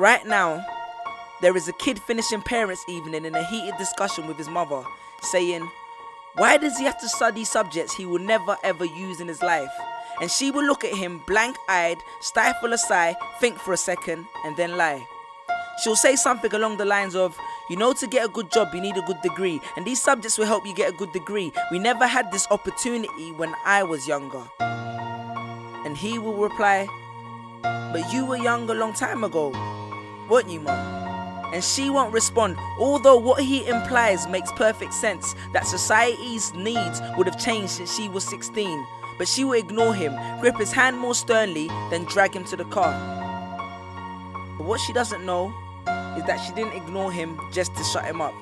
Right now, there is a kid finishing parents' evening in a heated discussion with his mother, saying, why does he have to study subjects he will never ever use in his life? And she will look at him blank-eyed, stifle a sigh, think for a second, and then lie. She'll say something along the lines of, you know, to get a good job you need a good degree, and these subjects will help you get a good degree. We never had this opportunity when I was younger. And he will reply, but you were young a long time ago, weren't you, Mum? And she won't respond, although what he implies makes perfect sense, that society's needs would have changed since she was 16. But she will ignore him, grip his hand more sternly, then drag him to the car. But what she doesn't know is that she didn't ignore him just to shut him up.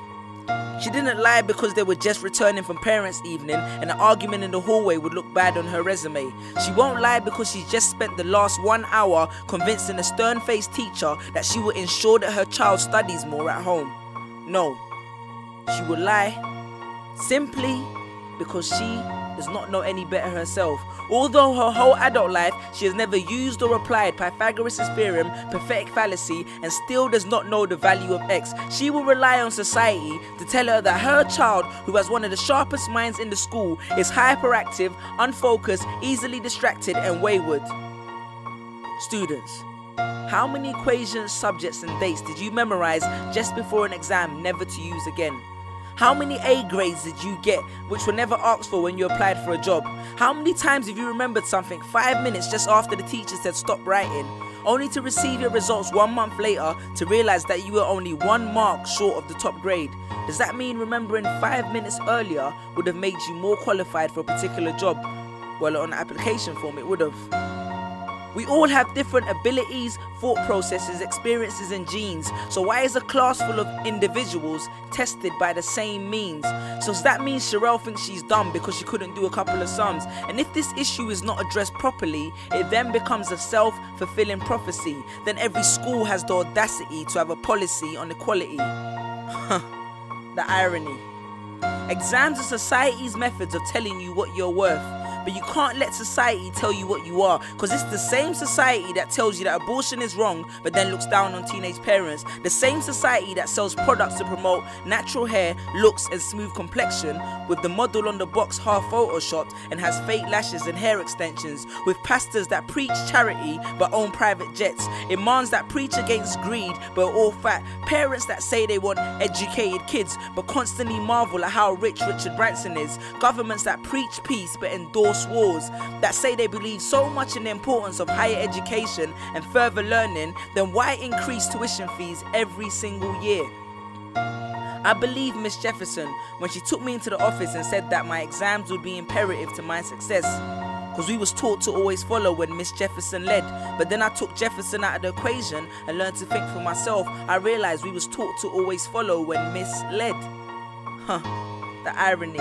She didn't lie because they were just returning from parents' evening and an argument in the hallway would look bad on her resume. She won't lie because she just spent the last 1 hour convincing a stern-faced teacher that she will ensure that her child studies more at home. No, she will lie simply because she does not know any better herself. Although her whole adult life she has never used or applied Pythagoras' theorem, pathetic fallacy, and still does not know the value of X, she will rely on society to tell her that her child, who has one of the sharpest minds in the school, is hyperactive, unfocused, easily distracted, and wayward. Students, how many equations, subjects, and dates did you memorize just before an exam never to use again? How many A grades did you get which were never asked for when you applied for a job? How many times have you remembered something 5 minutes just after the teacher said stop writing, only to receive your results 1 month later to realize that you were only 1 mark short of the top grade? Does that mean remembering 5 minutes earlier would have made you more qualified for a particular job? Well, on the application form it would have. We all have different abilities, thought processes, experiences and genes. So why is a class full of individuals tested by the same means? So does that mean Sherelle thinks she's dumb because she couldn't do a couple of sums? And if this issue is not addressed properly, it then becomes a self-fulfilling prophecy. Then every school has the audacity to have a policy on equality. The irony. Exams are society's methods of telling you what you're worth. But you can't let society tell you what you are, because it's the same society that tells you that abortion is wrong but then looks down on teenage parents. The same society that sells products to promote natural hair, looks and smooth complexion, with the model on the box half photoshopped and has fake lashes and hair extensions, with pastors that preach charity but own private jets, imams that preach against greed but are all fat, parents that say they want educated kids but constantly marvel at how rich Richard Branson is, governments that preach peace but endorse wars, that say they believe so much in the importance of higher education and further learning, then why increase tuition fees every single year? I believe Miss Jefferson when she took me into the office and said that my exams would be imperative to my success, because we was taught to always follow when Miss Jefferson led. But then I took Jefferson out of the equation and learned to think for myself. I realized we was taught to always follow when Miss led. The irony.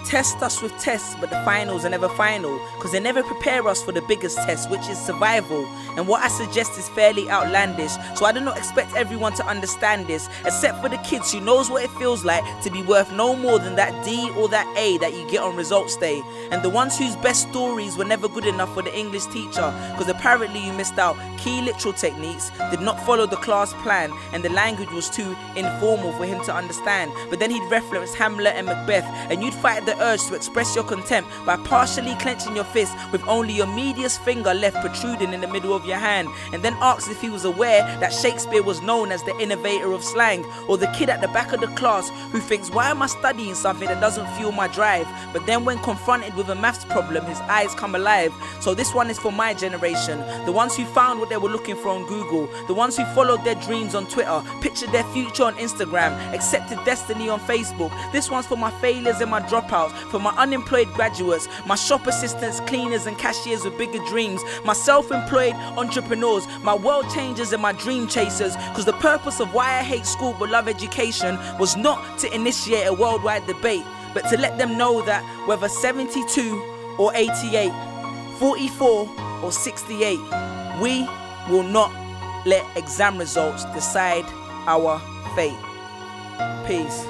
Test us with tests, but the finals are never final, because they never prepare us for the biggest test, which is survival. And what I suggest is fairly outlandish, so I do not expect everyone to understand this, except for the kids who knows what it feels like to be worth no more than that D or that A that you get on results day, and the ones whose best stories were never good enough for the English teacher, because apparently you missed out key literal techniques, did not follow the class plan, and the language was too informal for him to understand. But then he'd reference Hamlet and Macbeth, and you'd fight the urge to express your contempt by partially clenching your fist with only your medius finger left protruding in the middle of your hand, and then asked if he was aware that Shakespeare was known as the innovator of slang. Or the kid at the back of the class who thinks, why am I studying something that doesn't fuel my drive? But then when confronted with a maths problem, his eyes come alive. So this one is for my generation, the ones who found what they were looking for on Google, the ones who followed their dreams on Twitter, pictured their future on Instagram, accepted destiny on Facebook. This one's for my failures and my dropouts, for my unemployed graduates, my shop assistants, cleaners and cashiers with bigger dreams, my self-employed entrepreneurs, my world changers and my dream chasers, because the purpose of why I hate school but love education was not to initiate a worldwide debate, but to let them know that whether 72 or 88, 44 or 68, we will not let exam results decide our fate. Peace.